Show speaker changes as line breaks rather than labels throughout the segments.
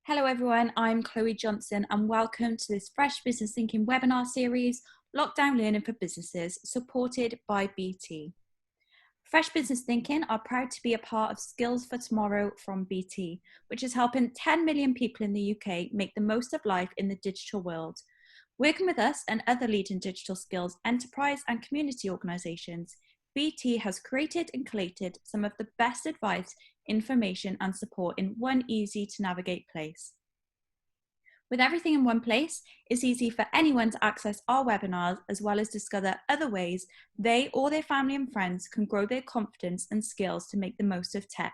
Hello everyone, I'm Chloe Johnson and welcome to this Fresh Business Thinking webinar series, Lockdown Learning for Businesses, supported by BT. Fresh Business Thinking are proud to be a part of Skills for Tomorrow from BT, which is helping 10 million people in the UK make the most of life in the digital world. Working with us and other leading digital skills, enterprise and community organisations, BT has created and collated some of the best advice, information and support in one easy to navigate place. With everything in one place, it's easy for anyone to access our webinars as well as discover other ways they or their family and friends can grow their confidence and skills to make the most of tech.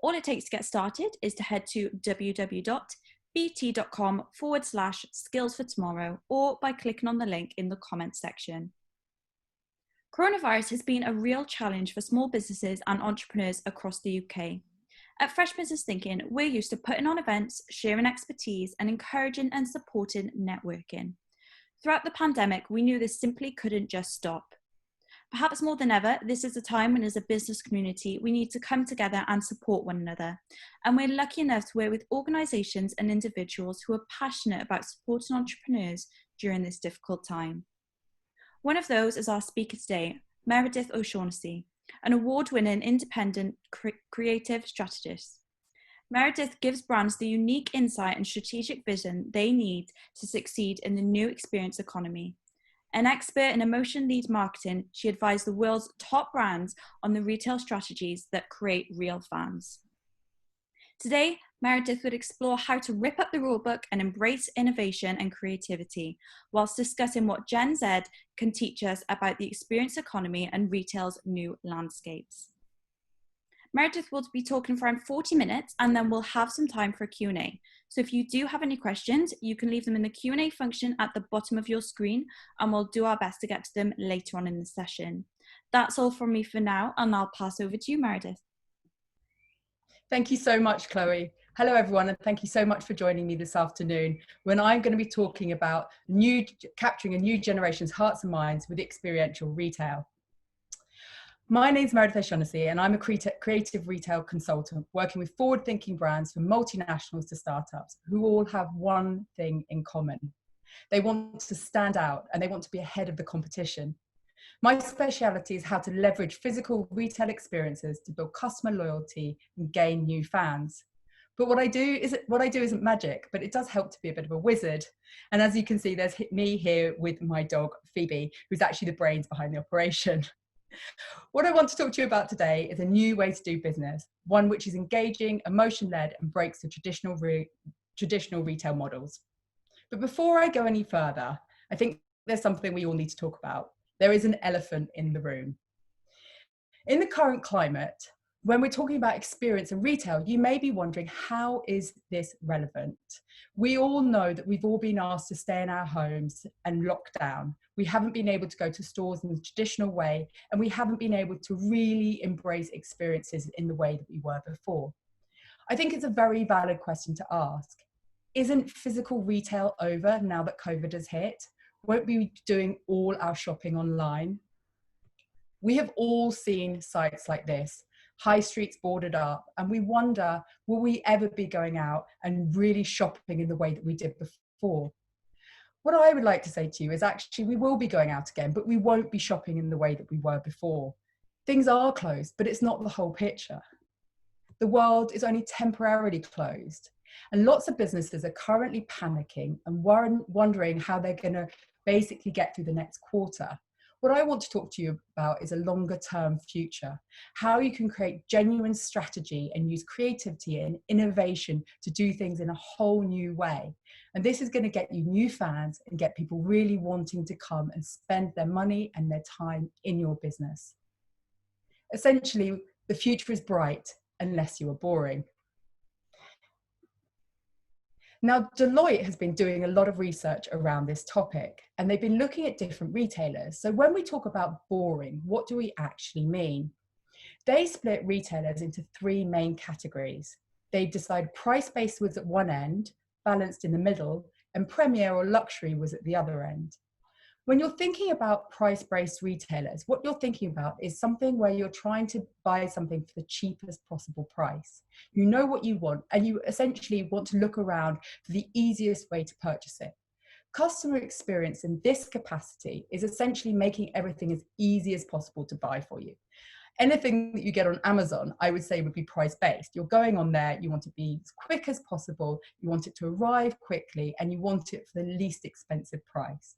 All it takes to get started is to head to www.bt.com/skills for tomorrow or by clicking on the link in the comments section. Coronavirus has been a real challenge for small businesses and entrepreneurs across the UK. At Fresh Business Thinking, we're used to putting on events, sharing expertise, and encouraging and supporting networking. Throughout the pandemic, we knew this simply couldn't just stop. Perhaps more than ever, this is a time when as a business community, we need to come together and support one another. And we're lucky enough to work with organisations and individuals who are passionate about supporting entrepreneurs during this difficult time. One of those is our speaker today, Meredith O'Shaughnessy, an award-winning independent creative strategist. Meredith gives brands the unique insight and strategic vision they need to succeed in the new experience economy. An expert in emotion-led marketing, she advised the world's top brands on the retail strategies that create real fans. Today, Meredith would explore how to rip up the rulebook and embrace innovation and creativity, whilst discussing what Gen Z can teach us about the experience economy and retail's new landscapes. Meredith will be talking for around 40 minutes and then we'll have some time for a Q&A. So if you do have any questions, you can leave them in the Q&A function at the bottom of your screen and we'll do our best to get to them later on in the session. That's all from me for now and I'll pass over to you, Meredith.
Thank you so much, Chloe. Hello, everyone, and thank you so much for joining me this afternoon when I'm going to be talking about capturing a new generation's hearts and minds with experiential retail. My name is Meredith O'Shaughnessy, and I'm a creative retail consultant working with forward-thinking brands from multinationals to startups who all have one thing in common. They want to stand out and they want to be ahead of the competition. My speciality is how to leverage physical retail experiences to build customer loyalty and gain new fans. But what I do isn't magic, but it does help to be a bit of a wizard. And as you can see, there's me here with my dog, Phoebe, who's actually the brains behind the operation. What I want to talk to you about today is a new way to do business, one which is engaging, emotion-led, and breaks the traditional retail models. But before I go any further, I think there's something we all need to talk about. There is an elephant in the room. In the current climate, when we're talking about experience and retail, you may be wondering, how is this relevant? We all know that we've all been asked to stay in our homes and lock down. We haven't been able to go to stores in the traditional way, and we haven't been able to really embrace experiences in the way that we were before. I think it's a very valid question to ask. Isn't physical retail over now that COVID has hit? Won't we be doing all our shopping online? We have all seen sites like this, high streets boarded up, and we wonder, will we ever be going out and really shopping in the way that we did before? What I would like to say to you is actually we will be going out again, but we won't be shopping in the way that we were before. Things are closed, but it's not the whole picture. The world is only temporarily closed, and lots of businesses are currently panicking and wondering how they're going to basically get through the next quarter. What I want to talk to you about is a longer term future, how you can create genuine strategy and use creativity and innovation to do things in a whole new way. And this is going to get you new fans and get people really wanting to come and spend their money and their time in your business. Essentially, the future is bright unless you are boring. Now, Deloitte has been doing a lot of research around this topic, and they've been looking at different retailers. So when we talk about boring, what do we actually mean? They split retailers into three main categories. They decided price-based was at one end, balanced in the middle, and premier or luxury was at the other end. When you're thinking about price-based retailers, what you're thinking about is something where you're trying to buy something for the cheapest possible price. You know what you want, and you essentially want to look around for the easiest way to purchase it. Customer experience in this capacity is essentially making everything as easy as possible to buy for you. Anything that you get on Amazon, I would say, would be price-based. You're going on there, you want to be as quick as possible, you want it to arrive quickly, and you want it for the least expensive price.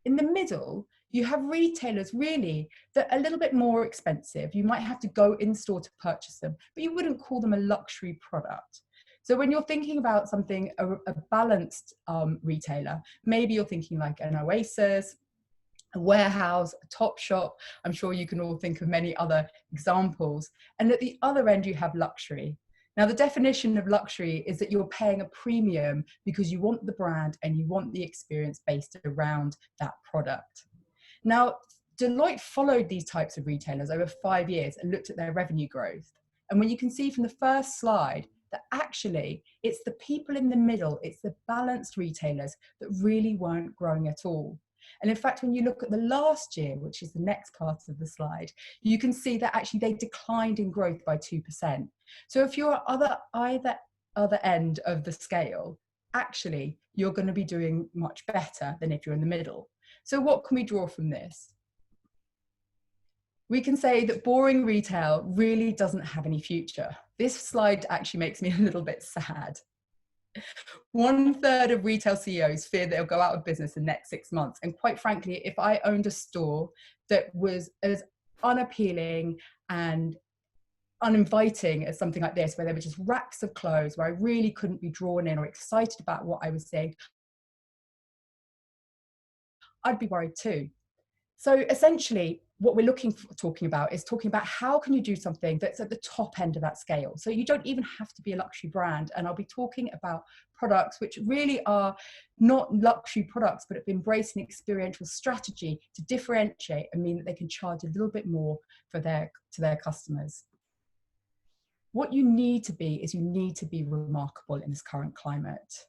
In the middle, you have retailers really that are a little bit more expensive. You might have to go in store to purchase them, but you wouldn't call them a luxury product. So when you're thinking about something, a balanced retailer, maybe you're thinking like an Oasis, a Warehouse, a Topshop. I'm sure you can all think of many other examples. And at the other end, you have luxury. Now, the definition of luxury is that you're paying a premium because you want the brand and you want the experience based around that product. Now, Deloitte followed these types of retailers over 5 years and looked at their revenue growth. And when you can see from the first slide that actually it's the people in the middle, it's the balanced retailers that really weren't growing at all. And in fact, when you look at the last year, which is the next part of the slide, you can see that actually they declined in growth by 2%. So if you're either other end of the scale, actually, you're going to be doing much better than if you're in the middle. So what can we draw from this? We can say that boring retail really doesn't have any future. This slide actually makes me a little bit sad. 1/3 of retail CEOs fear they'll go out of business in the next 6 months. And quite frankly, if I owned a store that was as unappealing and uninviting as something like this, where there were just racks of clothes, where I really couldn't be drawn in or excited about what I was seeing, I'd be worried too. So essentially, what we're talking about how can you do something that's at the top end of that scale. So you don't even have to be a luxury brand. And I'll be talking about products which really are not luxury products, but have embraced an experiential strategy to differentiate and mean that they can charge a little bit more to their customers. What you need to be is you need to be remarkable in this current climate,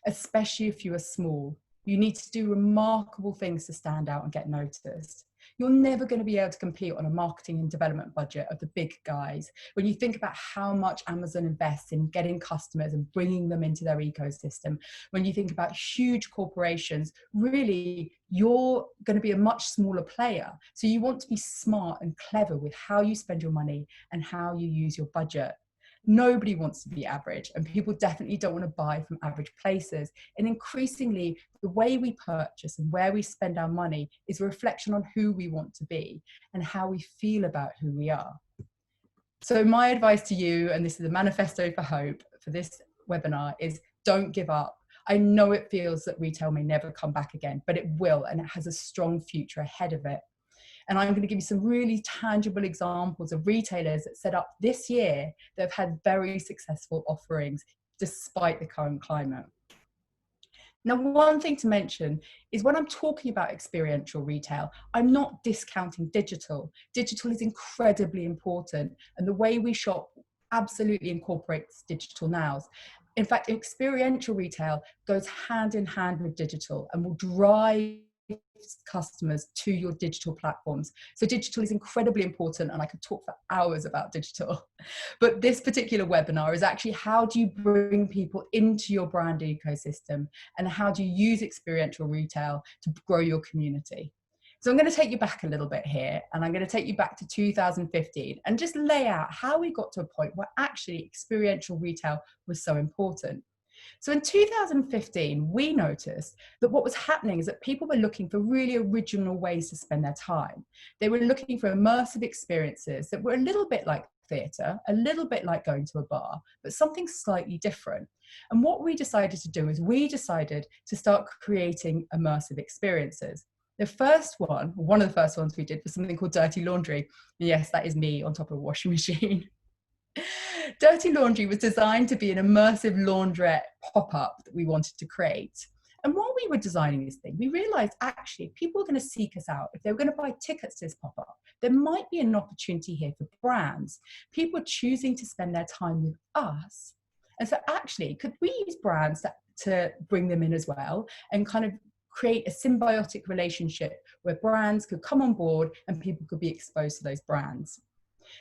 especially if you are small. You need to do remarkable things to stand out and get noticed. You're never going to be able to compete on a marketing and development budget of the big guys. When you think about how much Amazon invests in getting customers and bringing them into their ecosystem, when you think about huge corporations, really, you're going to be a much smaller player. So you want to be smart and clever with how you spend your money and how you use your budget. Nobody wants to be average, and people definitely don't want to buy from average places. And increasingly, the way we purchase and where we spend our money is a reflection on who we want to be and how we feel about who we are. So my advice to you, and this is a manifesto for hope for this webinar, is don't give up. I know it feels that retail may never come back again, but it will, and it has a strong future ahead of it. And I'm going to give you some really tangible examples of retailers that set up this year that have had very successful offerings despite the current climate. Now, one thing to mention is when I'm talking about experiential retail, I'm not discounting digital. Digital is incredibly important, and the way we shop absolutely incorporates digital now. In fact, experiential retail goes hand in hand with digital and will drive customers to your digital platforms. So digital is incredibly important, and I could talk for hours about digital. But this particular webinar is actually how do you bring people into your brand ecosystem and how do you use experiential retail to grow your community. So I'm going to take you back a little bit here, and I'm going to take you back to 2015 and just lay out how we got to a point where actually experiential retail was so important. So in 2015, we noticed that what was happening is that people were looking for really original ways to spend their time. They were looking for immersive experiences that were a little bit like theatre, a little bit like going to a bar, but something slightly different. And what we decided to do is we decided to start creating immersive experiences. The first one of the first ones we did was something called Dirty Laundry. And yes, that is me on top of a washing machine. Dirty Laundry was designed to be an immersive laundrette pop-up that we wanted to create. And while we were designing this thing, we realized actually people were going to seek us out. If they were going to buy tickets to this pop-up, there might be an opportunity here for brands. People are choosing to spend their time with us. And so actually, could we use brands to bring them in as well and kind of create a symbiotic relationship where brands could come on board and people could be exposed to those brands.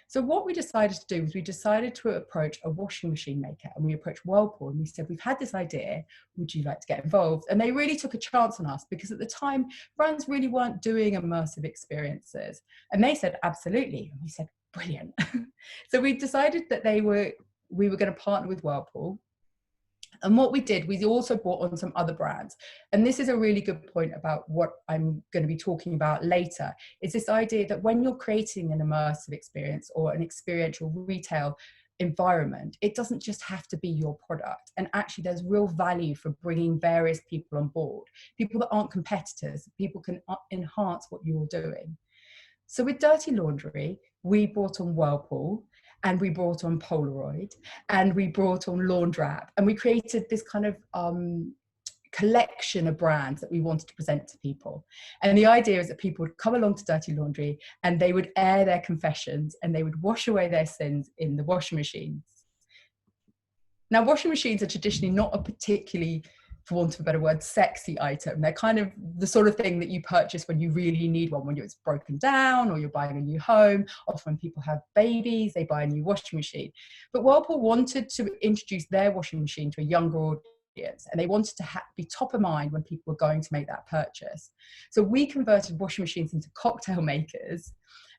So what we decided to do was we decided to approach a washing machine maker, and we approached Whirlpool and we said, we've had this idea, would you like to get involved? And they really took a chance on us, because at the time brands really weren't doing immersive experiences, and they said absolutely, and we said brilliant. So we decided that we were going to partner with Whirlpool. And what we did, we also brought on some other brands. And this is a really good point about what I'm going to be talking about later, is this idea that when you're creating an immersive experience or an experiential retail environment, it doesn't just have to be your product. And actually there's real value for bringing various people on board, people that aren't competitors, people can enhance what you're doing. So with Dirty Laundry, we brought on Whirlpool, and we brought on Polaroid, and we brought on Laundrap, and we created this kind of collection of brands that we wanted to present to people. And the idea is that people would come along to Dirty Laundry and they would air their confessions and they would wash away their sins in the washing machines. Now, washing machines are traditionally not a particularly, for want of a better word, sexy item. They're kind of the sort of thing that you purchase when you really need one, when it's broken down or you're buying a new home. Often when people have babies, they buy a new washing machine. But Whirlpool wanted to introduce their washing machine to a younger audience, and they wanted to be top of mind when people were going to make that purchase. So we converted washing machines into cocktail makers,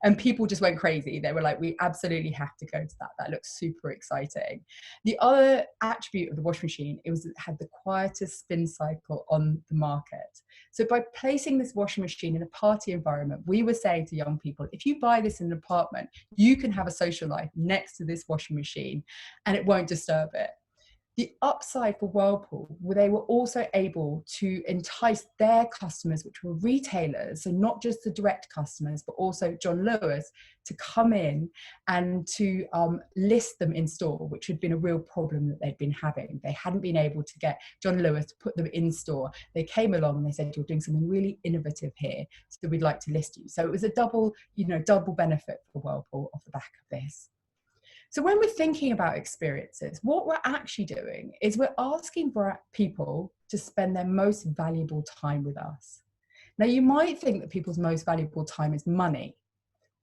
and people just went crazy. They were like, we absolutely have to go to that. That looks super exciting. The other attribute of the washing machine, it had the quietest spin cycle on the market. So by placing this washing machine in a party environment, we were saying to young people, if you buy this in an apartment, you can have a social life next to this washing machine and it won't disturb it. The upside for Whirlpool, they were also able to entice their customers, which were retailers, so not just the direct customers, but also John Lewis, to come in and to list them in store, which had been a real problem that they'd been having. They hadn't been able to get John Lewis to put them in store. They came along and they said, you're doing something really innovative here, so we'd like to list you. So it was a double benefit for Whirlpool off the back of this. So when we're thinking about experiences, what we're actually doing is we're asking people to spend their most valuable time with us. Now, you might think that people's most valuable time is money.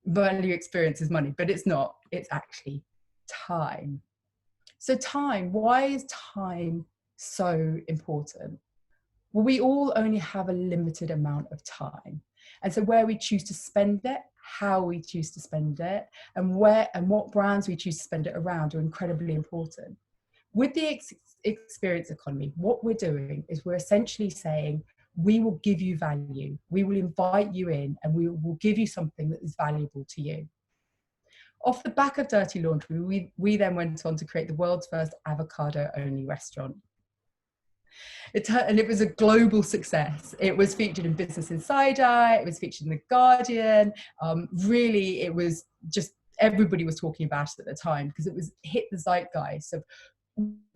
Value experience is money, but it's not. It's actually time. So time, why is time so important? Well, we all only have a limited amount of time. And so where we choose to spend it, how we choose to spend it, and what brands we choose to spend it around are incredibly important. With the experience economy, what we're doing is we're essentially saying, we will give you value, we will invite you in, and we will give you something that is valuable to you. Off the back of Dirty Laundry, we then went on to create the world's first avocado-only restaurant. And it was a global success. It was featured in Business Insider, it was featured in The Guardian. Really, it was just, everybody was talking about it at the time because it was hit the zeitgeist of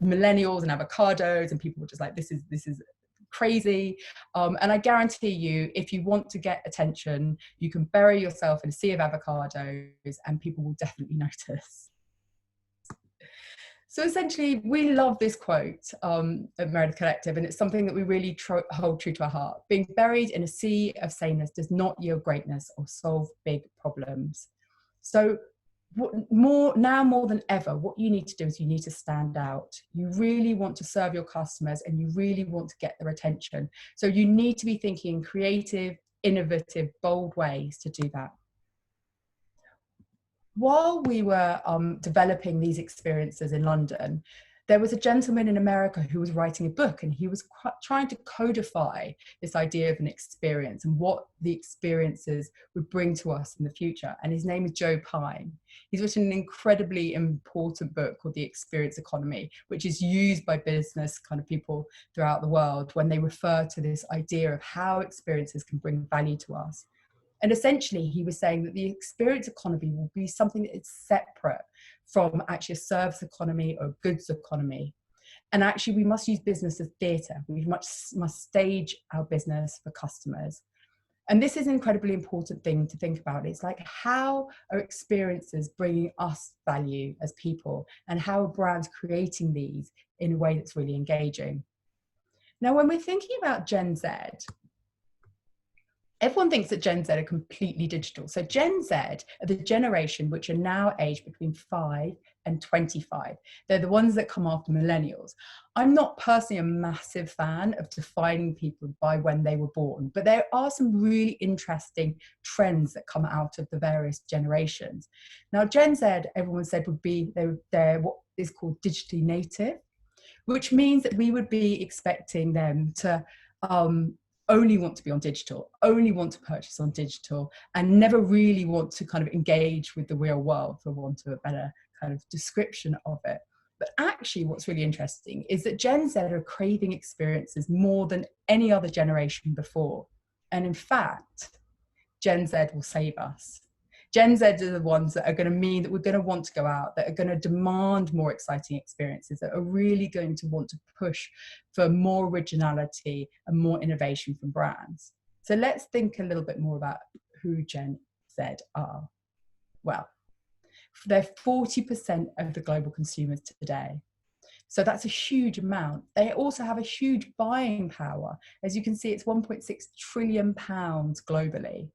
millennials and avocados, and people were just like, this is crazy. And I guarantee you, if you want to get attention, you can bury yourself in a sea of avocados and people will definitely notice. So essentially, we love this quote at Meredith Collective, and it's something that we really hold true to our heart. Being buried in a sea of sameness does not yield greatness or solve big problems. So now more than ever, what you need to do is you need to stand out. You really want to serve your customers and you really want to get their attention. So you need to be thinking in creative, innovative, bold ways to do that. While we were developing these experiences in London, there was a gentleman in America who was writing a book, and he was trying to codify this idea of an experience and what the experiences would bring to us in the future. And his name is Joe Pine. He's written an incredibly important book called The Experience Economy, which is used by business kind of people throughout the world when they refer to this idea of how experiences can bring value to us. And essentially, he was saying that the experience economy will be something that is separate from actually a service economy or a goods economy. And actually, we must use business as theatre. We must stage our business for customers. And this is an incredibly important thing to think about. It's like, how are experiences bringing us value as people? And how are brands creating these in a way that's really engaging? Now, when we're thinking about Gen Z, Everyone thinks that Gen Z are completely digital. So Gen Z are the generation which are now aged between 5 and 25. They're the ones that come after millennials. I'm not personally a massive fan of defining people by when they were born, but there are some really interesting trends that come out of the various generations. Now, Gen Z, everyone said would be, they're what is called digitally native, which means that we would be expecting them to only want to be on digital, only want to purchase on digital, and never really want to kind of engage with the real world, for want of a better kind of description of it. But actually what's really interesting is that Gen Z are craving experiences more than any other generation before. And in fact, Gen Z will save us. Gen Z are the ones that are going to mean that we're going to want to go out, that are going to demand more exciting experiences, that are really going to want to push for more originality and more innovation from brands. So let's think a little bit more about who Gen Z are. Well, they're 40% of the global consumers today. So that's a huge amount. They also have a huge buying power. As you can see, it's 1.6 trillion pounds globally.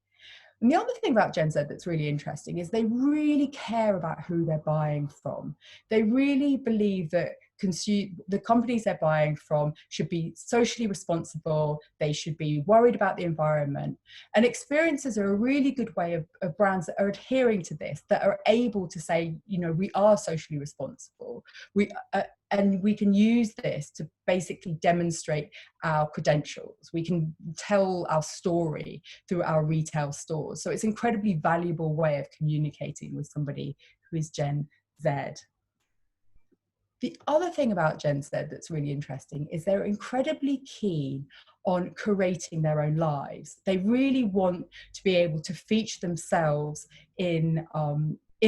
And the other thing about Gen Z that's really interesting is they really care about who they're buying from. They really believe that the companies they're buying from should be socially responsible. They should be worried about the environment. And experiences are a really good way of brands that are adhering to this, that are able to say, you know, we are socially responsible. And we can use this to basically demonstrate our credentials. We can tell our story through our retail stores. So it's an incredibly valuable way of communicating with somebody who is Gen Z. The other thing about Gen Z that's really interesting is they're incredibly keen on curating their own lives. They really want to be able to feature themselves in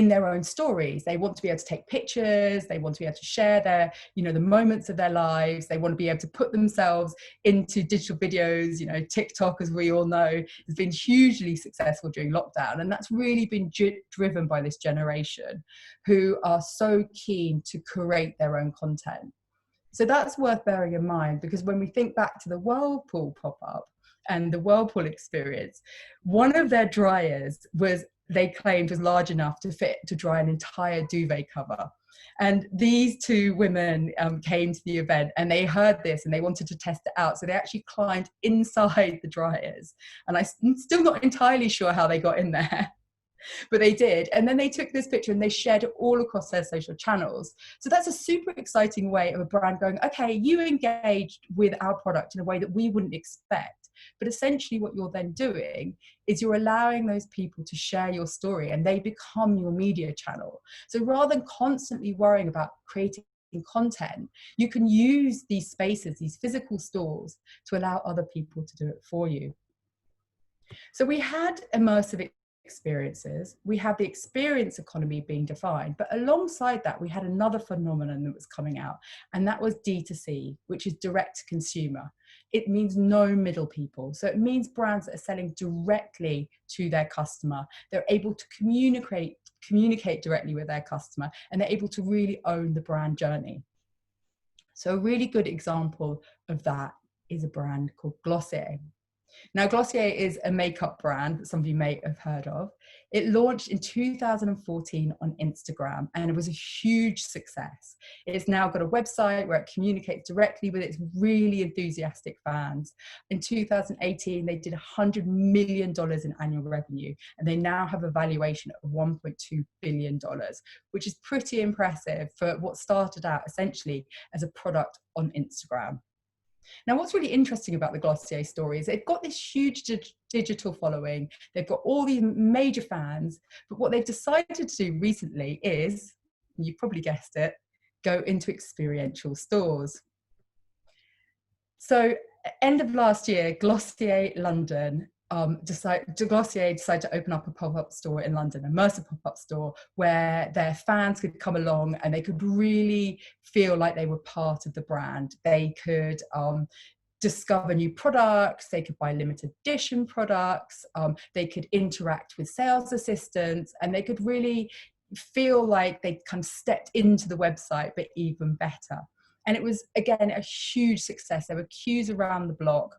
their own stories. They want to be able to take pictures. They want to be able to share their, you know, the moments of their lives. They want to be able to put themselves into digital videos. You know, TikTok, as we all know, has been hugely successful during lockdown. And that's really been driven by this generation who are so keen to create their own content. So that's worth bearing in mind, because when we think back to the Whirlpool pop-up and the Whirlpool experience, one of their dryers was, they claimed, was large enough to dry an entire duvet cover. And these two women came to the event and they heard this and they wanted to test it out. So they actually climbed inside the dryers. And I'm still not entirely sure how they got in there, but they did. And then they took this picture and they shared it all across their social channels. So that's a super exciting way of a brand going, okay, you engaged with our product in a way that we wouldn't expect. But essentially what you're then doing is you're allowing those people to share your story and they become your media channel. So rather than constantly worrying about creating content, you can use these spaces, these physical stores, to allow other people to do it for you. So we had immersive experiences, we had the experience economy being defined, but alongside that we had another phenomenon that was coming out, and that was D2C, which is direct to consumer. It means no middle people. So it means brands that are selling directly to their customer. They're able to communicate directly with their customer, and they're able to really own the brand journey. So a really good example of that is a brand called Glossier. Now, Glossier is a makeup brand that some of you may have heard of. It launched in 2014 on Instagram and it was a huge success. It's now got a website where it communicates directly with its really enthusiastic fans. In 2018, they did $100 million in annual revenue, and they now have a valuation of $1.2 billion, which is pretty impressive for what started out essentially as a product on Instagram. Now, what's really interesting about the Glossier story is they've got this huge digital following. They've got all these major fans, but what they've decided to do recently is, you probably guessed it, go into experiential stores. So end of last year, Glossier London decided to open up a pop-up store in London, an immersive pop-up store where their fans could come along and they could really feel like they were part of the brand. They could discover new products, they could buy limited edition products, they could interact with sales assistants, and they could really feel like they kind of stepped into the website, but even better. And it was, again, a huge success. There were queues around the block.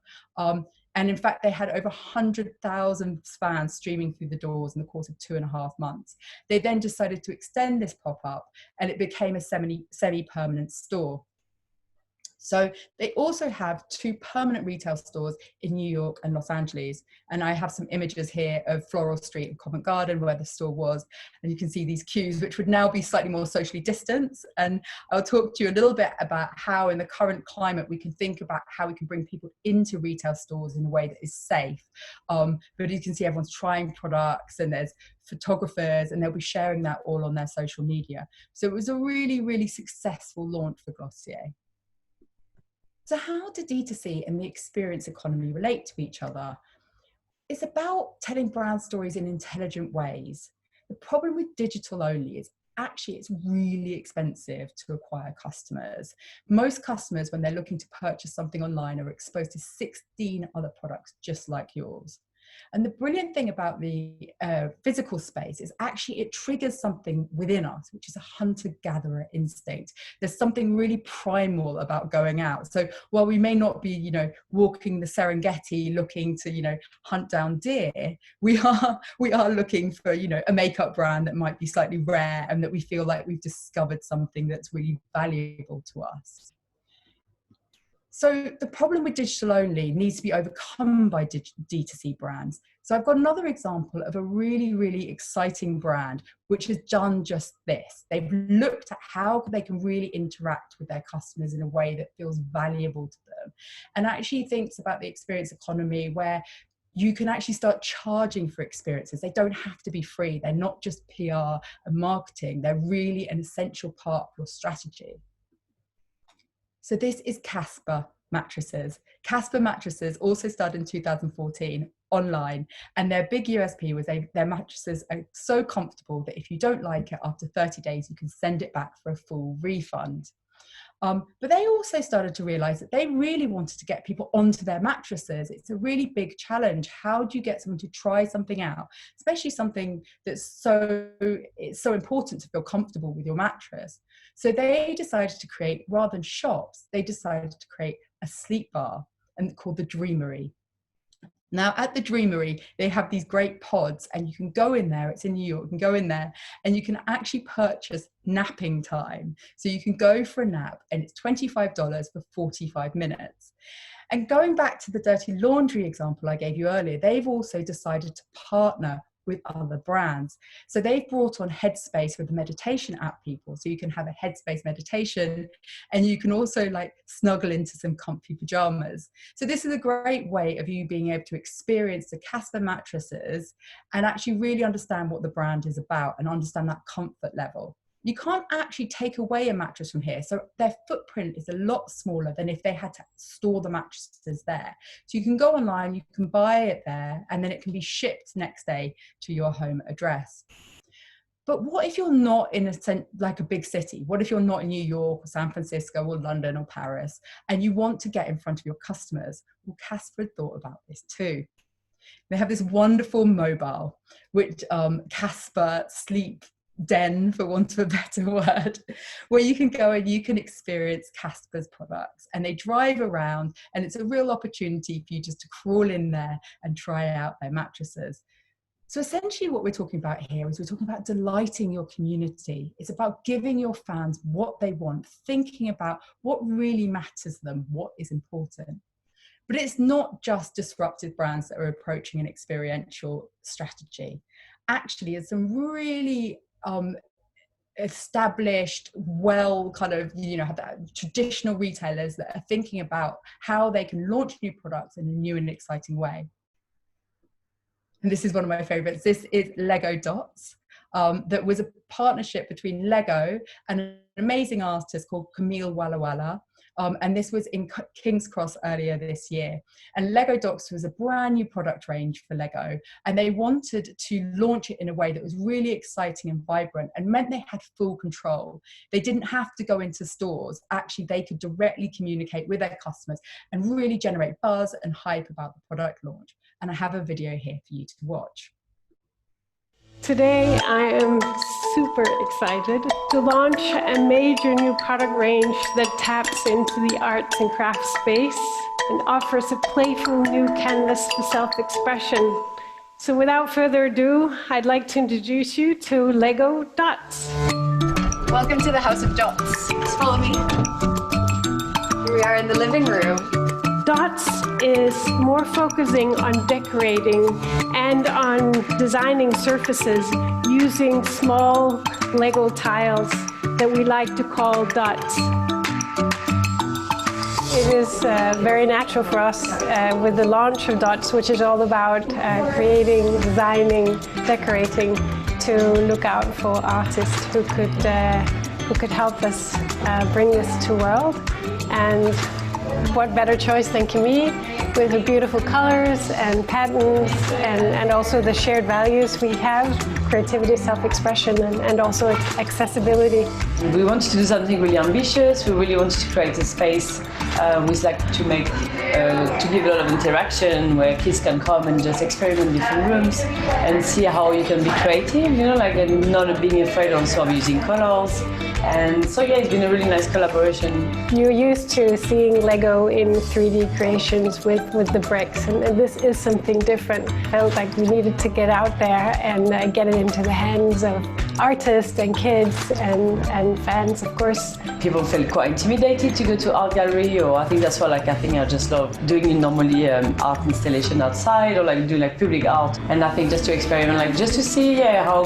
And in fact, they had over 100,000 fans streaming through the doors in the course of 2.5 months. They then decided to extend this pop-up, and it became a semi-permanent store. So they also have 2 permanent retail stores in New York and Los Angeles. And I have some images here of Floral Street and Covent Garden where the store was. And you can see these queues, which would now be slightly more socially distanced. And I'll talk to you a little bit about how in the current climate, we can think about how we can bring people into retail stores in a way that is safe. But you can see everyone's trying products, and there's photographers, and they'll be sharing that all on their social media. So it was a really, really successful launch for Glossier. So how do D2C and the experience economy relate to each other? It's about telling brand stories in intelligent ways. The problem with digital only is actually it's really expensive to acquire customers. Most customers, when they're looking to purchase something online, are exposed to 16 other products just like yours. And the brilliant thing about the physical space is actually it triggers something within us, which is a hunter-gatherer instinct. There's something really primal about going out. So while we may not be, walking the Serengeti looking to, hunt down deer, we are looking for, a makeup brand that might be slightly rare and that we feel like we've discovered something that's really valuable to us. So the problem with digital only needs to be overcome by D2C brands. So I've got another example of a really, really exciting brand which has done just this. They've looked at how they can really interact with their customers in a way that feels valuable to them, and actually thinks about the experience economy where you can actually start charging for experiences. They don't have to be free. They're not just PR and marketing. They're really an essential part of your strategy. So this is Casper mattresses. Casper mattresses also started in 2014 online, and their big USP was their mattresses are so comfortable that if you don't like it after 30 days, you can send it back for a full refund. But they also started to realize that they really wanted to get people onto their mattresses. It's a really big challenge. How do you get someone to try something out, especially something that's it's so important to feel comfortable with your mattress? So they decided to create, rather than shops, they decided to create a sleep bar and called the Dreamery. Now at the Dreamery, they have these great pods, and you can go in there, it's in New York, you can go in there and you can actually purchase napping time. So you can go for a nap and it's $25 for 45 minutes. And going back to the dirty laundry example I gave you earlier, they've also decided to partner with other brands. So they've brought on Headspace with the meditation app people. So you can have a Headspace meditation, and you can also snuggle into some comfy pajamas. So this is a great way of you being able to experience the Casper mattresses and actually really understand what the brand is about and understand that comfort level. You can't actually take away a mattress from here. So their footprint is a lot smaller than if they had to store the mattresses there. So you can go online, you can buy it there, and then it can be shipped next day to your home address. But what if you're not in a big city? What if you're not in New York or San Francisco or London or Paris, and you want to get in front of your customers? Well, Casper thought about this too. They have this wonderful mobile, which Casper Sleep Den, for want of a better word, where you can go and you can experience Casper's products, and they drive around, and it's a real opportunity for you just to crawl in there and try out their mattresses. So essentially what we're talking about here is we're talking about delighting your community. It's about giving your fans what they want, thinking about what really matters to them, what is important. But it's not just disruptive brands that are approaching an experiential strategy. Actually, there's some really established, have that traditional retailers that are thinking about how they can launch new products in a new and exciting way. And this is one of my favorites. This is Lego Dots. That was a partnership between Lego and an amazing artist called Camille Walla Walla. And this was in King's Cross earlier this year. And Lego Dots was a brand new product range for Lego. And they wanted to launch it in a way that was really exciting and vibrant and meant they had full control. They didn't have to go into stores. Actually, they could directly communicate with their customers and really generate buzz and hype about the product launch. And I have a video here for you to watch.
Today, I am super excited to launch a major new product range that taps into the arts and crafts space and offers a playful new canvas for self-expression. So without further ado, I'd like to introduce you to Lego Dots.
Welcome to the House of Dots. Just follow me. Here we are in the living room.
Dots is more focusing on decorating and on designing surfaces using small Lego tiles that we like to call dots. It is very natural for us with the launch of Dots, which is all about creating, designing, decorating, to look out for artists who could help us bring this to world. And what better choice than Camille, with her beautiful colors and patterns and also the shared values we have, creativity, self-expression, and also accessibility.
We wanted to do something really ambitious. We really wanted to create a space with to make, to give a lot of interaction where kids can come and just experiment in different rooms and see how you can be creative, and not being afraid also of using colors. And so yeah, it's been a really nice collaboration. You're
used to seeing Lego in 3D creations with the bricks, and this is something different. I felt like we needed to get out there and get it into the hands of artists and kids and fans, of course.
People feel quite intimidated to go to art gallery, or I think that's why I just love doing normally art installation outside, or doing public art. And I think just to experiment, just to see how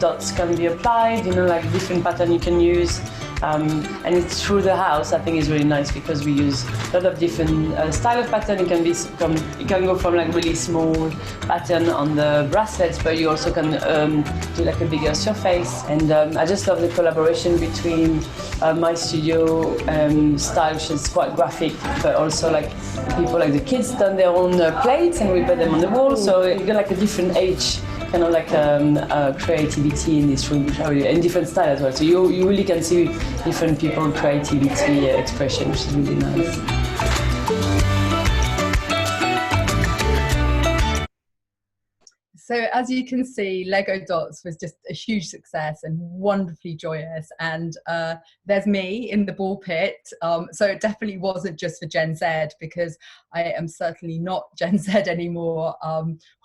dots can be applied, different pattern you can use. And it's through the house. I think is really nice because we use a lot of different style of pattern. It can go from really small pattern on the bracelets, but you also can do a bigger surface. And I just love the collaboration between my studio style, which is quite graphic, but also people the kids done their own plates and we put them on the wall. So you get a different age. Creativity in this room, and different style as well. So you really can see different people's creativity expression, which is really nice.
So as you can see, Lego Dots was just a huge success and wonderfully joyous. And there's me in the ball pit. So it definitely wasn't just for Gen Z, because I am certainly not Gen Z anymore.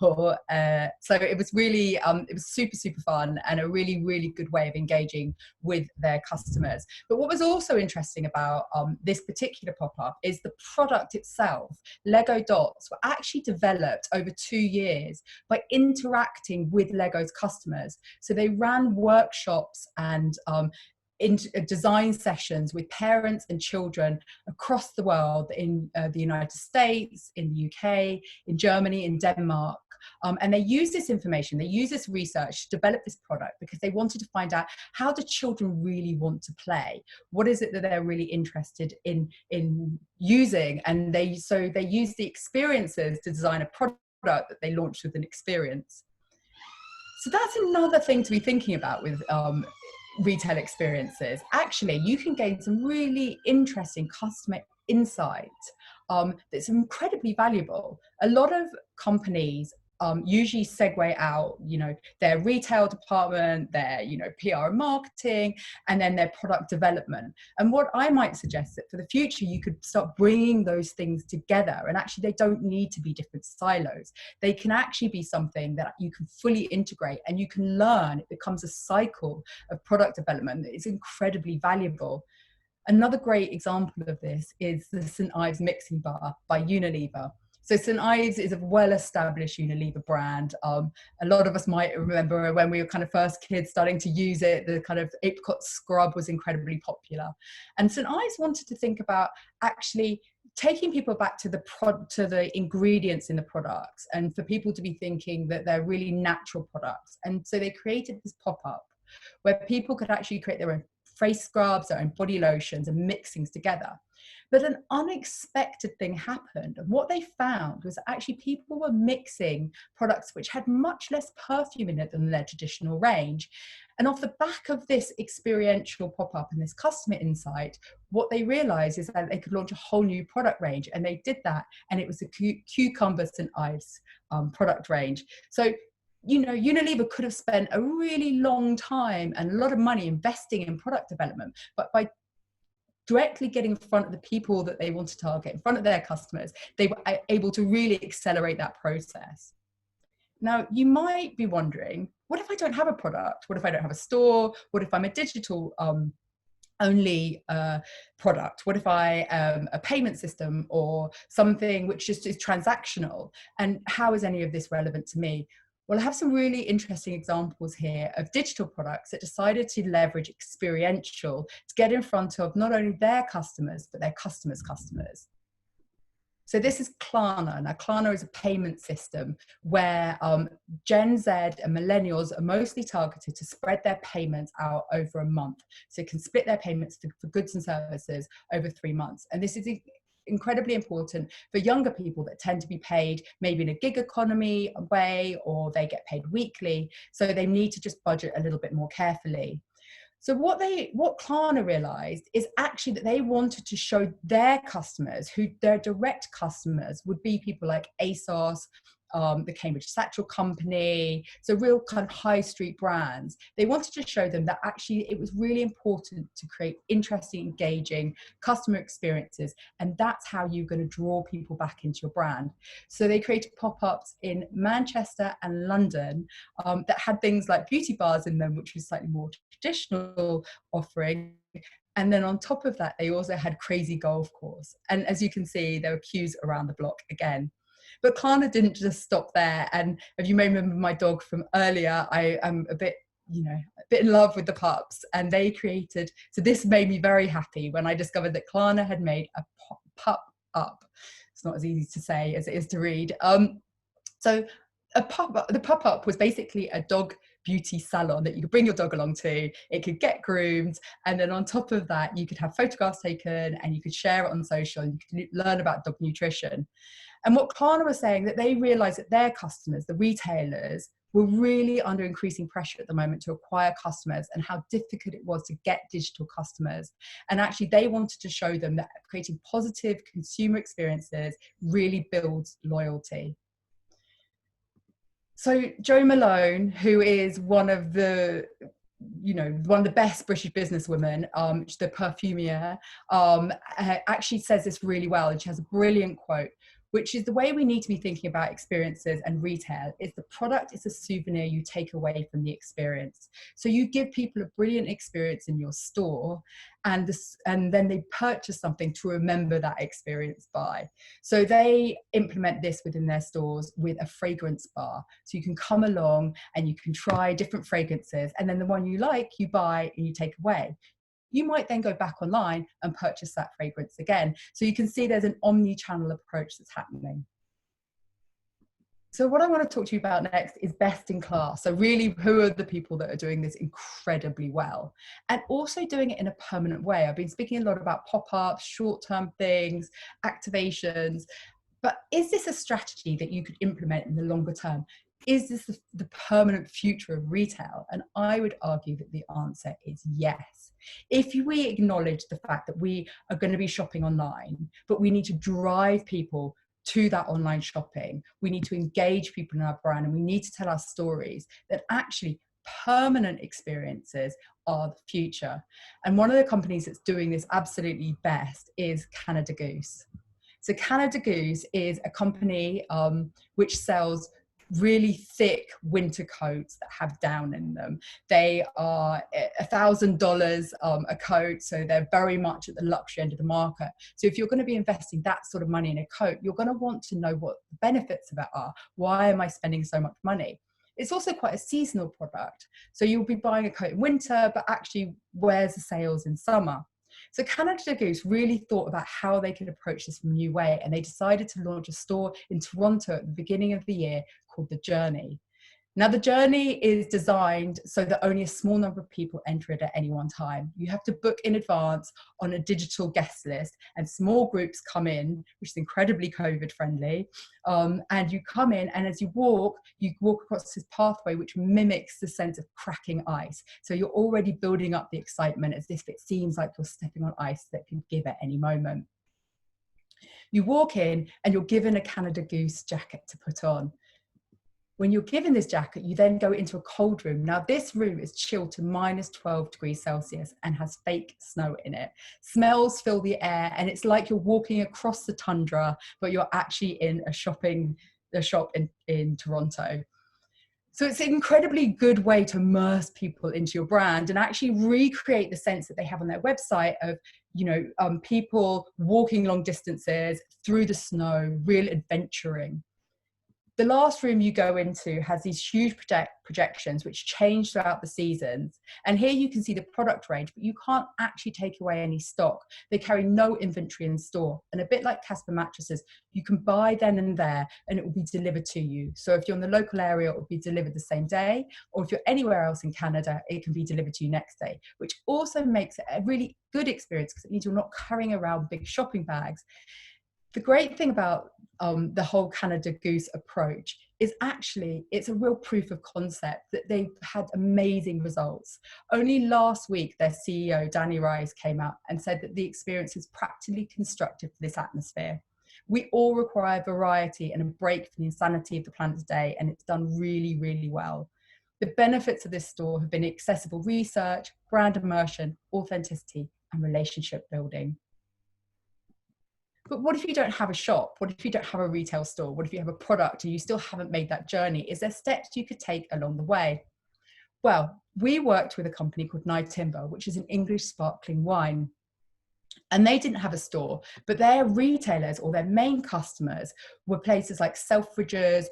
So it was really, it was super, super fun and a really, really good way of engaging with their customers. But what was also interesting about this particular pop-up is the product itself. Lego Dots were actually developed over 2 years by interacting with Lego's customers. So they ran workshops and design sessions with parents and children across the world, in the United States, in the UK, in Germany, in Denmark. And they use this information, they use this research to develop this product because they wanted to find out, how do children really want to play? What is it that they're really interested in using? And they use the experiences to design a product that they launched with an experience. So that's another thing to be thinking about with retail experiences. Actually, you can gain some really interesting customer insight that's incredibly valuable. A lot of companies usually segue out, their retail department, their, PR and marketing, and then their product development. And what I might suggest that for the future, you could start bringing those things together. And actually, they don't need to be different silos. They can actually be something that you can fully integrate and you can learn. It becomes a cycle of product development that is incredibly valuable. Another great example of this is the St. Ives mixing bar by Unilever. So St. Ives is a well-established Unilever brand. A lot of us might remember when we were kind of first kids starting to use it, the kind of apricot scrub was incredibly popular. And St. Ives wanted to think about actually taking people back to the ingredients in the products, and for people to be thinking that they're really natural products. And so they created this pop-up where people could actually create their own face scrubs, their own body lotions, and mix things together. But an unexpected thing happened. And what they found was that actually people were mixing products which had much less perfume in it than their traditional range. And off the back of this experiential pop-up and this customer insight, what they realized is that they could launch a whole new product range. And they did that. And it was the Cucumber St. Ives product range. So, Unilever could have spent a really long time and a lot of money investing in product development, but by directly getting in front of the people that they want to target, in front of their customers, they were able to really accelerate that process. Now, you might be wondering, what if I don't have a product? What if I don't have a store? What if I'm a digital only product? What if I a payment system or something which just is transactional? And how is any of this relevant to me? Well, I have some really interesting examples here of digital products that decided to leverage experiential to get in front of not only their customers, but their customers' customers. So this is Klarna. Now, Klarna is a payment system where Gen Z and millennials are mostly targeted to spread their payments out over a month. So you can split their payments for goods and services over 3 months. And this is incredibly important for younger people that tend to be paid maybe in a gig economy way, or they get paid weekly. So they need to just budget a little bit more carefully. So what Klarna realized is actually that they wanted to show their customers, who their direct customers would be people like ASOS, the Cambridge Satchel Company, so real kind of high street brands. They wanted to show them that actually it was really important to create interesting, engaging customer experiences, and that's how you're going to draw people back into your brand. So they created pop-ups in Manchester and London that had things like beauty bars in them, which was slightly more traditional offering. And then on top of that, they also had crazy golf course. And as you can see, there were queues around the block again. But Klarna didn't just stop there. And if you may remember my dog from earlier, I am a bit in love with the pups. And they created, so this made me very happy when I discovered that Klarna had made a pup up. It's not as easy to say as it is to read. So the pop-up was basically a dog beauty salon that you could bring your dog along to. It could get groomed, and then on top of that you could have photographs taken and you could share it on social, and you could learn about dog nutrition. And what Klarna was saying, that they realized that their customers, the retailers, were really under increasing pressure at the moment to acquire customers, and how difficult it was to get digital customers. And actually they wanted to show them that creating positive consumer experiences really builds loyalty. So Jo Malone, who is one of the best British businesswomen, the perfumier, actually says this really well, and she has a brilliant quote, which is the way we need to be thinking about experiences and retail is the product is a souvenir you take away from the experience. So you give people a brilliant experience in your store, and then they purchase something to remember that experience by. So they implement this within their stores with a fragrance bar. So you can come along and you can try different fragrances, and then the one you like, you buy and you take away. You might then go back online and purchase that fragrance again. So you can see there's an omni-channel approach that's happening. So what I want to talk to you about next is best in class. So really, who are the people that are doing this incredibly well, and also doing it in a permanent way? I've been speaking a lot about pop-ups, short-term things, activations, but is this a strategy that you could implement in the longer term? Is this the permanent future of retail? And I would argue that the answer is yes. If we acknowledge the fact that we are going to be shopping online, but we need to drive people to that online shopping, we need to engage people in our brand, and we need to tell our stories, that actually permanent experiences are the future. And one of the companies that's doing this absolutely best is Canada Goose. So Canada Goose is a company which sells really thick winter coats that have down in them. They are $1,000 a coat, so they're very much at the luxury end of the market. So if you're going to be investing that sort of money in a coat, you're going to want to know what the benefits of it are. Why am I spending so much money? It's also quite a seasonal product. So you'll be buying a coat in winter, but actually where's the sales in summer? So Canada Goose really thought about how they could approach this in a new way, and they decided to launch a store in Toronto at the beginning of the year called The Journey. Now, The Journey is designed so that only a small number of people enter it at any one time. You have to book in advance on a digital guest list, and small groups come in, which is incredibly COVID friendly. And you come in, and as you walk across this pathway which mimics the sense of cracking ice. So you're already building up the excitement as if it seems like you're stepping on ice that can give at any moment. You walk in and you're given a Canada Goose jacket to put on. When you're given this jacket, you then go into a cold room. Now this room is chilled to -12 degrees Celsius and has fake snow in it. Smells fill the air, and it's like you're walking across the tundra, but you're actually in a shop in Toronto. So it's an incredibly good way to immerse people into your brand and actually recreate the sense that they have on their website of, people walking long distances through the snow, real adventuring. The last room you go into has these huge projections which change throughout the seasons. And here you can see the product range, but you can't actually take away any stock. They carry no inventory in store. And a bit like Casper mattresses, you can buy then and there and it will be delivered to you. So if you're in the local area, it will be delivered the same day. Or if you're anywhere else in Canada, it can be delivered to you next day, which also makes it a really good experience because it means you're not carrying around big shopping bags. The great thing about the whole Canada Goose approach is actually it's a real proof of concept that they've had amazing results. Only last week, their CEO, Danny Rice, came out and said that the experience is practically constructed for this atmosphere. We all require variety and a break from the insanity of the planet today, and it's done really, really well. The benefits of this store have been accessible research, brand immersion, authenticity, and relationship building. But what if you don't have a shop? What if you don't have a retail store? What if you have a product and you still haven't made that journey? Is there steps you could take along the way? Well, we worked with a company called Night Timber, which is an English sparkling wine. And they didn't have a store, but their retailers or their main customers were places like Selfridges,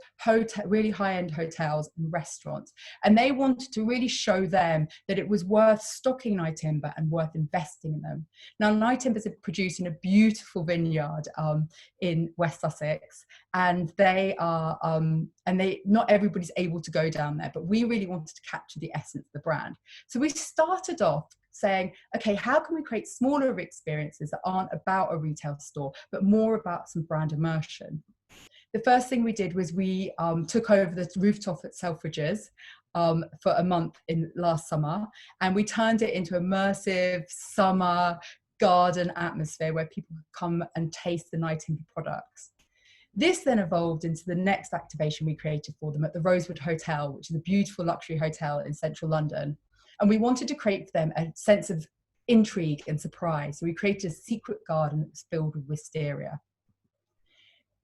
really high-end hotels and restaurants. And they wanted to really show them that it was worth stocking Night Timber and worth investing in them. Now, Night Timber is produced in a beautiful vineyard in West Sussex, and they are, not everybody's able to go down there, but we really wanted to capture the essence of the brand. So we started off saying, okay, how can we create smaller experiences that aren't about a retail store, but more about some brand immersion? The first thing we did was we took over the rooftop at Selfridges for a month last summer, and we turned it into immersive summer garden atmosphere where people could come and taste the Night Timber products. This then evolved into the next activation we created for them at the Rosewood Hotel, which is a beautiful luxury hotel in central London. And we wanted to create for them a sense of intrigue and surprise. So we created a secret garden that was filled with wisteria.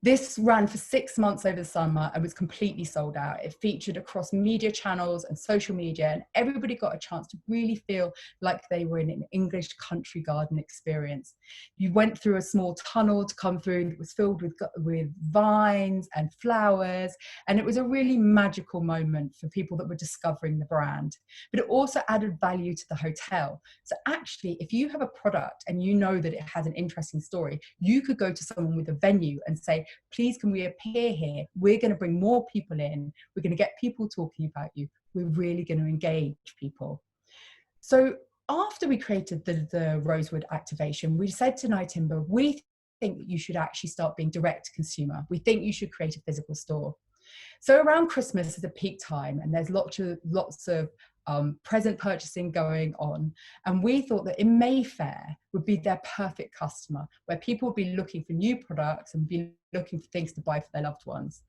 This ran for 6 months over the summer and was completely sold out. It featured across media channels and social media, and everybody got a chance to really feel like they were in an English country garden experience. You went through a small tunnel to come through that was filled with vines and flowers, and it was a really magical moment for people that were discovering the brand. But it also added value to the hotel. So actually, if you have a product and you know that it has an interesting story, you could go to someone with a venue and say, please, can we appear here? We're going to bring more people in. We're going to get people talking about you. We're really going to engage people. So after we created the Rosewood activation, we said to Night Timber, we think you should actually start being direct to consumer. We think you should create a physical store. So around Christmas is a peak time, and there's lots of present purchasing going on, and we thought that in Mayfair would be their perfect customer, where people would be looking for new products and be looking for things to buy for their loved ones.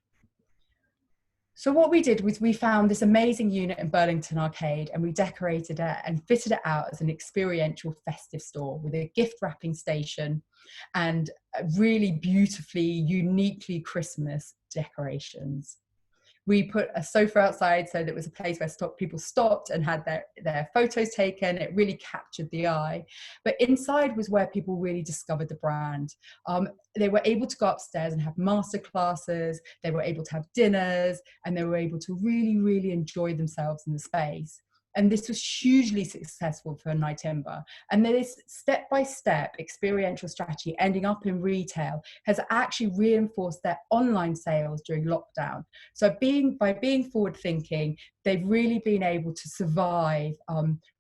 So what we did was we found this amazing unit in Burlington Arcade, and we decorated it and fitted it out as an experiential festive store with a gift wrapping station and really beautifully, uniquely Christmas decorations. We put a sofa outside so that it was a place where people stopped and had their photos taken. It really captured the eye. But inside was where people really discovered the brand. They were able to go upstairs and have masterclasses. They were able to have dinners, and they were able to really, really enjoy themselves in the space. And this was hugely successful for Night Timber. And this step-by-step experiential strategy ending up in retail has actually reinforced their online sales during lockdown. So by being forward-thinking, they've really been able to survive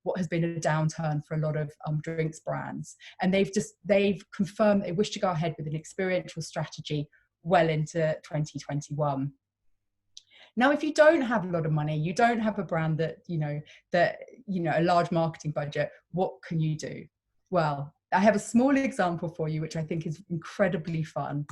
what has been a downturn for a lot of drinks brands. And they've confirmed they wish to go ahead with an experiential strategy well into 2021. Now, if you don't have a lot of money, you don't have a brand that, a large marketing budget, what can you do? Well, I have a small example for you, which I think is incredibly fun.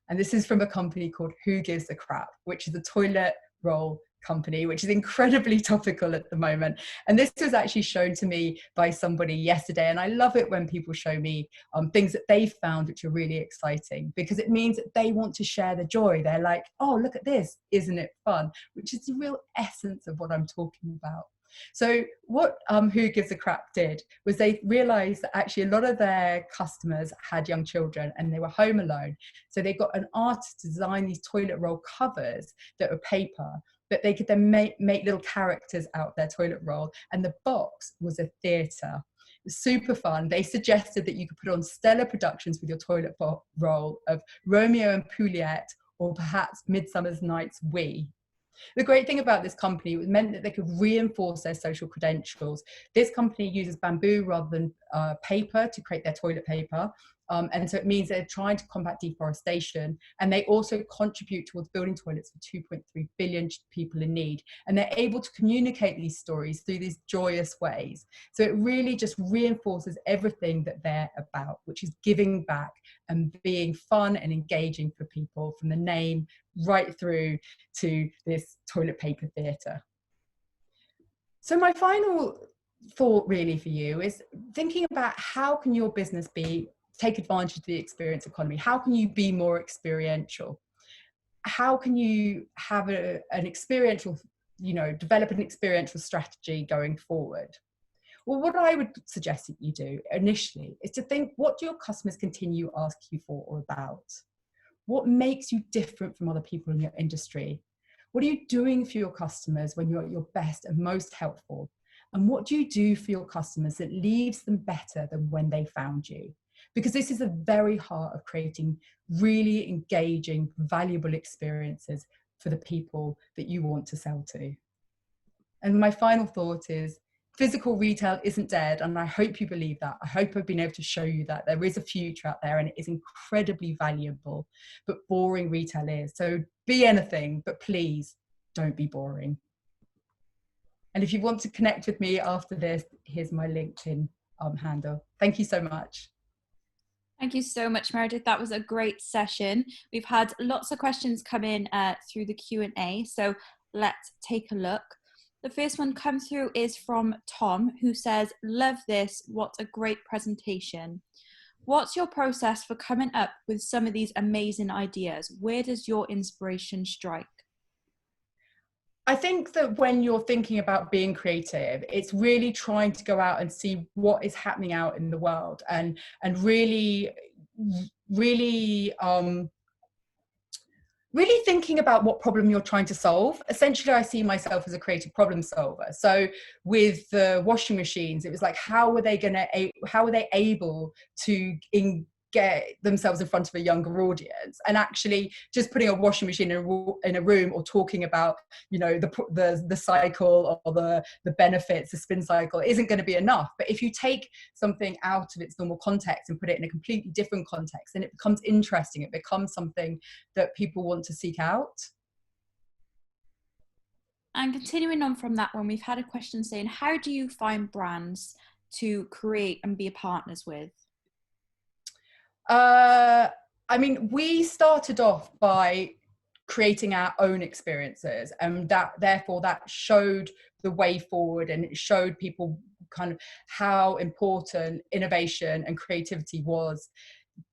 And this is from a company called Who Gives a Crap, which is a toilet roll company, which is incredibly topical at the moment. And this was actually shown to me by somebody yesterday, and I love it when people show me things that they found which are really exciting, because it means that they want to share the joy. They're like, oh, look at this, isn't it fun? Which is the real essence of what I'm talking about. So what Who Gives a Crap did was they realized that actually a lot of their customers had young children and they were home alone. So they got an artist to design these toilet roll covers that were paper, that they could then make little characters out of their toilet roll. And the box was a theatre. It was super fun. They suggested that you could put on stellar productions with your toilet roll of Romeo and Juliet, or perhaps Midsummer Night's We. The great thing about this company, it meant that they could reinforce their social credentials. This company uses bamboo rather than paper to create their toilet paper. And so it means they're trying to combat deforestation, and they also contribute towards building toilets for 2.3 billion people in need. And they're able to communicate these stories through these joyous ways. So it really just reinforces everything that they're about, which is giving back and being fun and engaging for people, from the name right through to this toilet paper theatre. So my final thought really for you is thinking about how can your business take advantage of the experience economy? How can you be more experiential? How can you have an experiential, develop an experiential strategy going forward? Well, what I would suggest that you do initially is to think, what do your customers continue to ask you for or about? What makes you different from other people in your industry? What are you doing for your customers when you're at your best and most helpful? And what do you do for your customers that leaves them better than when they found you? Because this is the very heart of creating really engaging, valuable experiences for the people that you want to sell to. And my final thought is, physical retail isn't dead, and I hope you believe that. I hope I've been able to show you that there is a future out there and it is incredibly valuable, but boring retail is. So be anything, but please don't be boring. And if you want to connect with me after this, here's my LinkedIn handle. Thank you so much.
Thank you so much, Meredith. That was a great session. We've had lots of questions come in through the Q&A, so let's take a look. The first one come through is from Tom, who says, love this, what a great presentation. What's your process for coming up with some of these amazing ideas? Where does your inspiration strike?
I think that when you're thinking about being creative, it's really trying to go out and see what is happening out in the world, and really thinking about what problem you're trying to solve. Essentially, I see myself as a creative problem solver. So with the washing machines, it was like, how were they able to get themselves in front of a younger audience? And actually just putting a washing machine in a room, or talking about, the cycle or the benefits, the spin cycle, isn't going to be enough. But if you take something out of its normal context and put it in a completely different context, then it becomes interesting. It becomes something that people want to seek out.
And continuing on from that one, we've had a question saying, how do you find brands to create and be partners with?
I mean, we started off by creating our own experiences, and therefore that showed the way forward, and it showed people kind of how important innovation and creativity was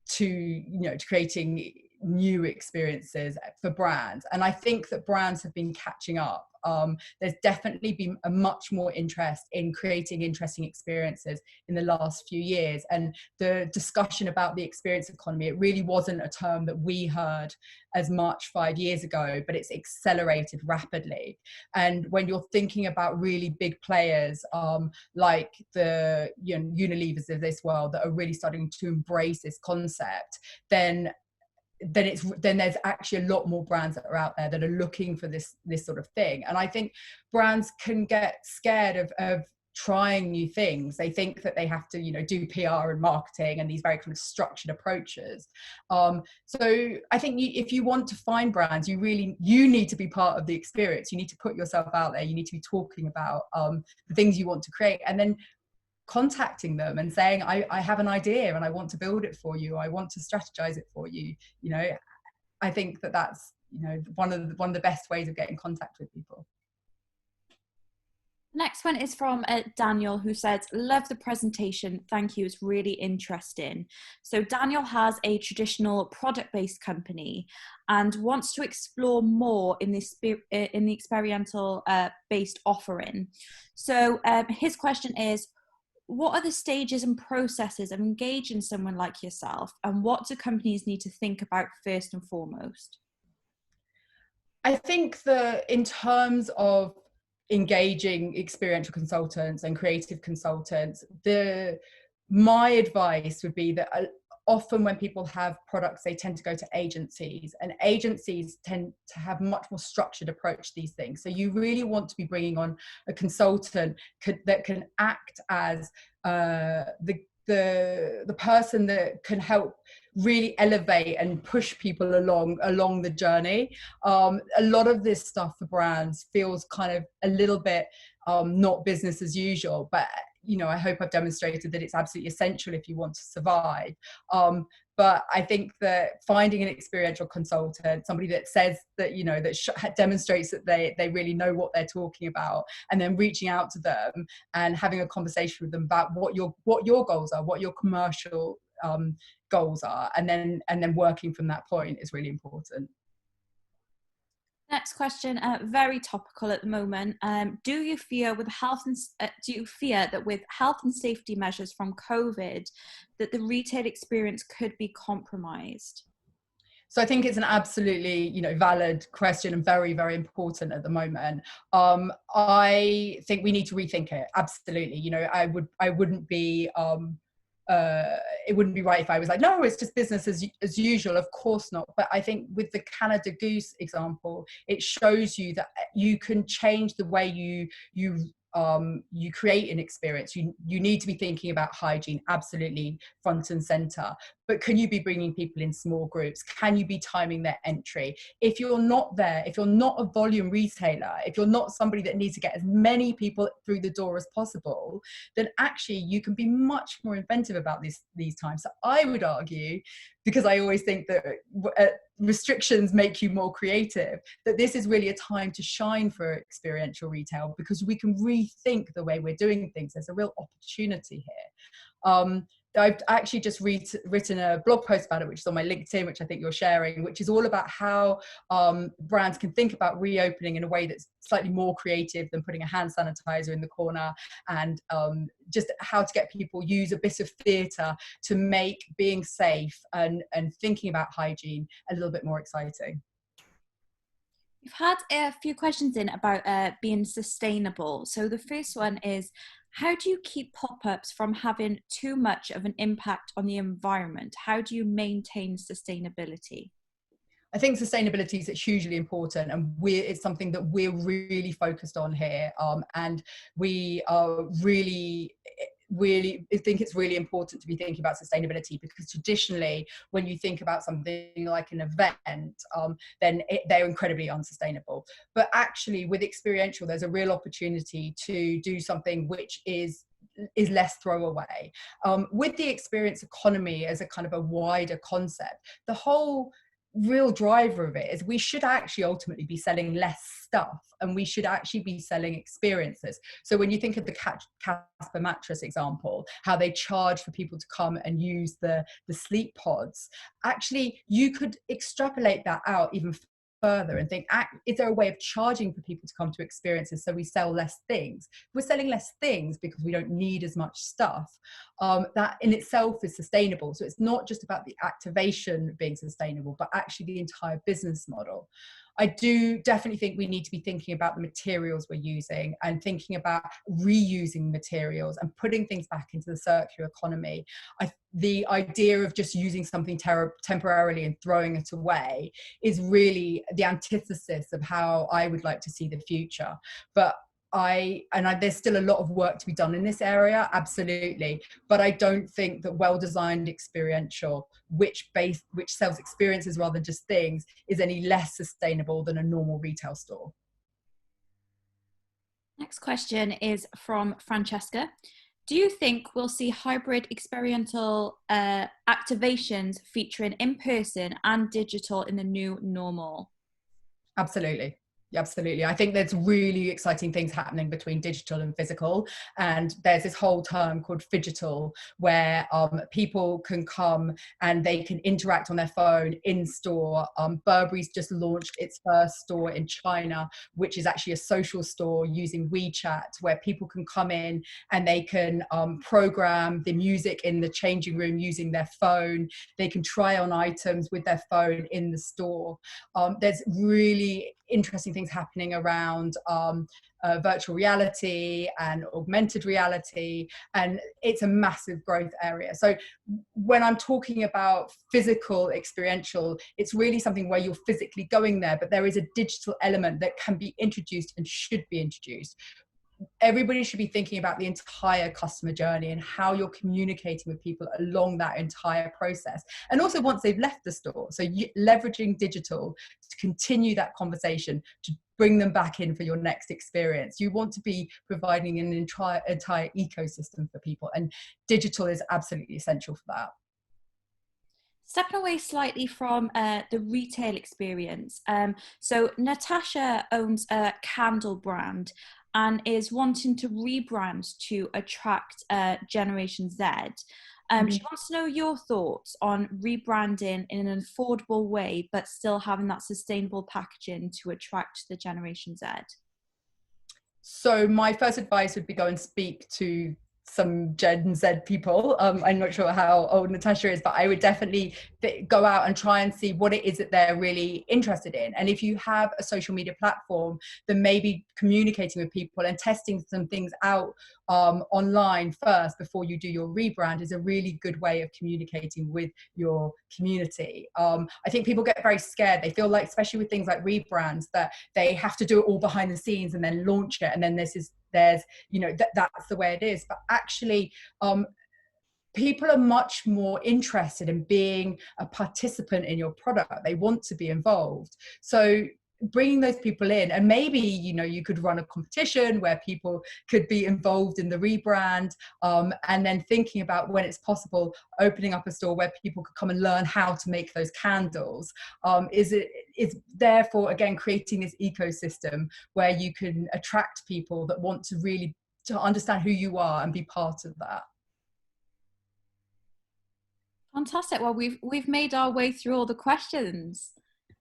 to creating new experiences for brands. And I think that brands have been catching up. There's definitely been a much more interest in creating interesting experiences in the last few years. And the discussion about the experience economy, it really wasn't a term that we heard as much 5 years ago, but it's accelerated rapidly. And when you're thinking about really big players like the Unilevers of this world that are really starting to embrace this concept, then there's actually a lot more brands that are out there that are looking for this sort of thing. And I think brands can get scared of trying new things. They think that they have to do PR and marketing and these very kind of structured approaches. So I think if you want to find brands, you need to be part of the experience. You need to put yourself out there. You need to be talking about the things you want to create, and then contacting them and saying, I have an idea and I want to build it for you. I want to strategize it for you. I think that that's, you know, one of the best ways of getting in contact with people.
Next one is from Daniel, who says, love the presentation. Thank you. It's really interesting. So Daniel has a traditional product-based company and wants to explore more in the experiential based offering. So his question is, what are the stages and processes of engaging someone like yourself, and what do companies need to think about first and foremost?
I think that in terms of engaging experiential consultants and creative consultants, my advice would be that often when people have products, they tend to go to agencies, and agencies tend to have much more structured approach to these things. So you really want to be bringing on a consultant that can act as the person that can help really elevate and push people along the journey. A lot of this stuff for brands feels kind of a little bit not business as usual, but you know, I hope I've demonstrated that it's absolutely essential if you want to survive. But I think that finding an experiential consultant, somebody that says that, you know, that demonstrates that they really know what they're talking about, and then reaching out to them and having a conversation with them about what your goals are, what your commercial goals are, and then working from that point is really important.
Next question, very topical at the moment. Do you fear that with health and safety measures from COVID, that the retail experience could be compromised?
So I think it's an absolutely, you know, valid question and very, very important at the moment. I think we need to rethink it. Absolutely. You know, I wouldn't be, it wouldn't be right if I was like, no, it's just business as usual. Of course not. But I think with the Canada Goose example, it shows you that you can change the way you create an experience. You need to be thinking about hygiene, absolutely front and center. But can you be bringing people in small groups? Can you be timing their entry? If you're not there, if you're not a volume retailer, if you're not somebody that needs to get as many people through the door as possible, then actually you can be much more inventive about these times. So I would argue, because I always think that restrictions make you more creative, that this is really a time to shine for experiential retail, because we can rethink the way we're doing things. There's a real opportunity here. I've actually just written a blog post about it, which is on my LinkedIn, which I think you're sharing, which is all about how brands can think about reopening in a way that's slightly more creative than putting a hand sanitizer in the corner, and just how to get people use a bit of theatre to make being safe and thinking about hygiene a little bit more exciting.
We've had a few questions in about being sustainable. So the first one is, how do you keep pop-ups from having too much of an impact on the environment? How do you maintain sustainability?
I think sustainability is hugely important, and it's something that we're really focused on here. And we are really I think it's really important to be thinking about sustainability, because traditionally when you think about something like an event, then they're incredibly unsustainable. But actually with experiential, there's a real opportunity to do something which is less throwaway. With the experience economy as a kind of a wider concept, the whole real driver of it is we should actually ultimately be selling less stuff, and we should actually be selling experiences. So when you think of the Casper mattress example, how they charge for people to come and use the sleep pods, actually you could extrapolate that out even further and think, is there a way of charging for people to come to experiences so we sell less things? We're selling less things because we don't need as much stuff. That in itself is sustainable. So it's not just about the activation being sustainable, but actually the entire business model. I do definitely think we need to be thinking about the materials we're using and thinking about reusing materials and putting things back into the circular economy. The idea of just using something temporarily and throwing it away is really the antithesis of how I would like to see the future. But there's still a lot of work to be done in this area, absolutely. But I don't think that well-designed experiential, which sells experiences rather than just things, is any less sustainable than a normal retail store.
Next question is from Francesca. Do you think we'll see hybrid experiential activations featuring in person and digital in the new normal?
Absolutely. Absolutely. I think there's really exciting things happening between digital and physical. And there's this whole term called phygital, where people can come and they can interact on their phone in store. Burberry's just launched its first store in China, which is actually a social store using WeChat, where people can come in and they can program the music in the changing room using their phone. They can try on items with their phone in the store. There's really interesting things happening around virtual reality and augmented reality, and it's a massive growth area. So when I'm talking about physical experiential, it's really something where you're physically going there, but there is a digital element that can be introduced and should be introduced. Everybody should be thinking about the entire customer journey and how you're communicating with people along that entire process. And also once they've left the store, so leveraging digital to continue that conversation, to bring them back in for your next experience. You want to be providing an entire ecosystem for people, and digital is absolutely essential for that.
Stepping away slightly from the retail experience, so Natasha owns a candle brand and is wanting to rebrand to attract Generation Z. She wants to know your thoughts on rebranding in an affordable way, but still having that sustainable packaging to attract the Generation Z.
So my first advice would be go and speak to some Gen Z people. I'm not sure how old Natasha is, but I would definitely go out and try and see what it is that they're really interested in. And if you have a social media platform, then maybe communicating with people and testing some things out online first before you do your rebrand is a really good way of communicating with your community. I think people get very scared. They feel like, especially with things like rebrands, that they have to do it all behind the scenes and then launch it, and then there's that's the way it is. But actually people are much more interested in being a participant in your product. They want to be involved. So bringing those people in, and maybe you could run a competition where people could be involved in the rebrand, and then thinking about, when it's possible, opening up a store where people could come and learn how to make those candles. Is therefore again creating this ecosystem where you can attract people that want to really understand who you are and be part of that.
Fantastic. Well, we've made our way through all the questions.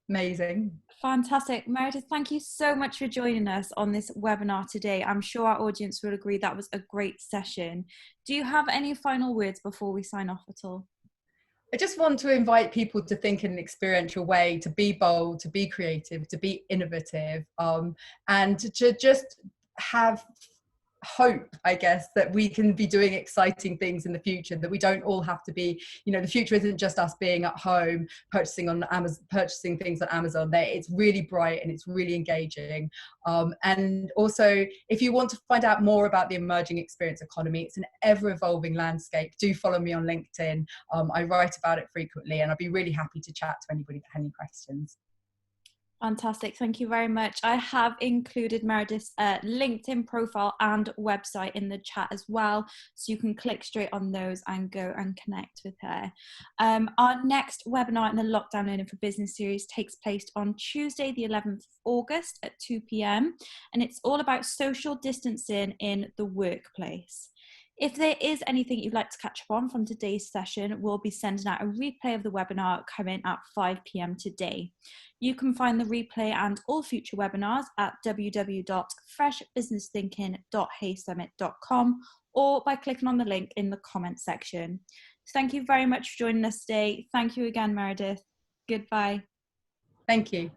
Amazing.
Fantastic. Meredith, thank you so much for joining us on this webinar today. I'm sure our audience will agree that was a great session. Do you have any final words before we sign off at all?
I just want to invite people to think in an experiential way, to be bold, to be creative, to be innovative, and to just have hope, I guess, that we can be doing exciting things in the future, that we don't all have to be, the future isn't just us being at home purchasing on Amazon, purchasing things on Amazon. It's really bright and it's really engaging. And also, if you want to find out more about the emerging experience economy, it's an ever-evolving landscape. Do follow me on LinkedIn. I write about it frequently, and I'd be really happy to chat to anybody that had any questions.
Fantastic. Thank you very much. I have included Meredith's LinkedIn profile and website in the chat as well, so you can click straight on those and go and connect with her. Our next webinar in the Lockdown Learning for Business series takes place on Tuesday, the 11th of August at 2 p.m. and it's all about social distancing in the workplace. If there is anything you'd like to catch up on from today's session, we'll be sending out a replay of the webinar coming at 5 p.m. today. You can find the replay and all future webinars at www.freshbusinessthinking.haysummit.com or by clicking on the link in the comments section. Thank you very much for joining us today. Thank you again, Meredith. Goodbye.
Thank you.